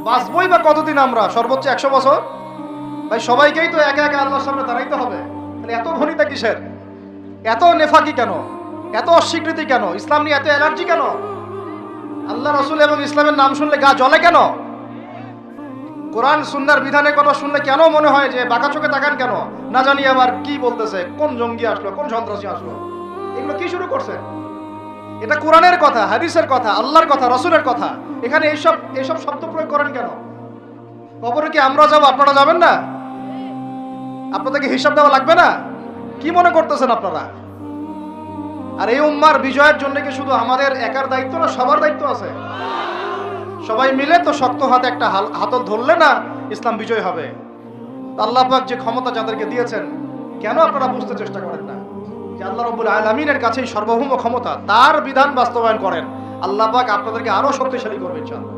বাঁচবই বা কতদিন আমরা? সর্বোচ্চ 100 বছর। ভাই সবাইকেই তো একা একা আল্লাহর সামনে দাঁড়াইতে হবে, তাহলে এত ভনিতা কিসের? এত নেফাকি কেন? এত অস্বীকৃতি কেন? ইসলাম নিয়ে এত অ্যালার্জি কেন? আল্লাহ রসুল এবং ইসলামের নাম শুনলে গা জ্বলে কেন? কোরআন সুন্নাহর বিধানের কথা শুনলে কেন মনে হয় যে বাঁকা চোখে তাকান কেন? না জানি আবার কি বলতেছে, কোন জঙ্গি আসলো, কোন সন্ত্রাসী আসলো, এগুলো কি শুরু করছে? এটা কোরআনের কথা, হাদিসের কথা, আল্লাহর কথা, রসুলের কথা। এখানে এইসব শব্দ প্রয়োগ করেন কেন? কবরে কি আমরা যাবো, আপনারা যাবেন না? আপনাদেরকে হিসাব দেওয়া লাগবে না? কি মনে করতেছেন আপনারা? আর এই উম্মার বিজয়ের জন্য কি শুধু আমাদের একার দায়িত্ব না, সবার দায়িত্ব আছে? সবাই মিলে তো শক্ত হাতে একটা হাতল ধরলে না ইসলাম বিজয় হবে। আল্লাহ পাক যে ক্ষমতা যাদেরকে দিয়েছেন, কেন আপনারা বুঝতে চেষ্টা করেন না যে আল্লাহ রাব্বুল আলামিনের কাছেই সর্বভৌম ক্ষমতা, তার বিধান বাস্তবায়ন করেন। আল্লাহ পাক আপনাদেরকে আরো শক্তিশালী করবে ইনশাআল্লাহ।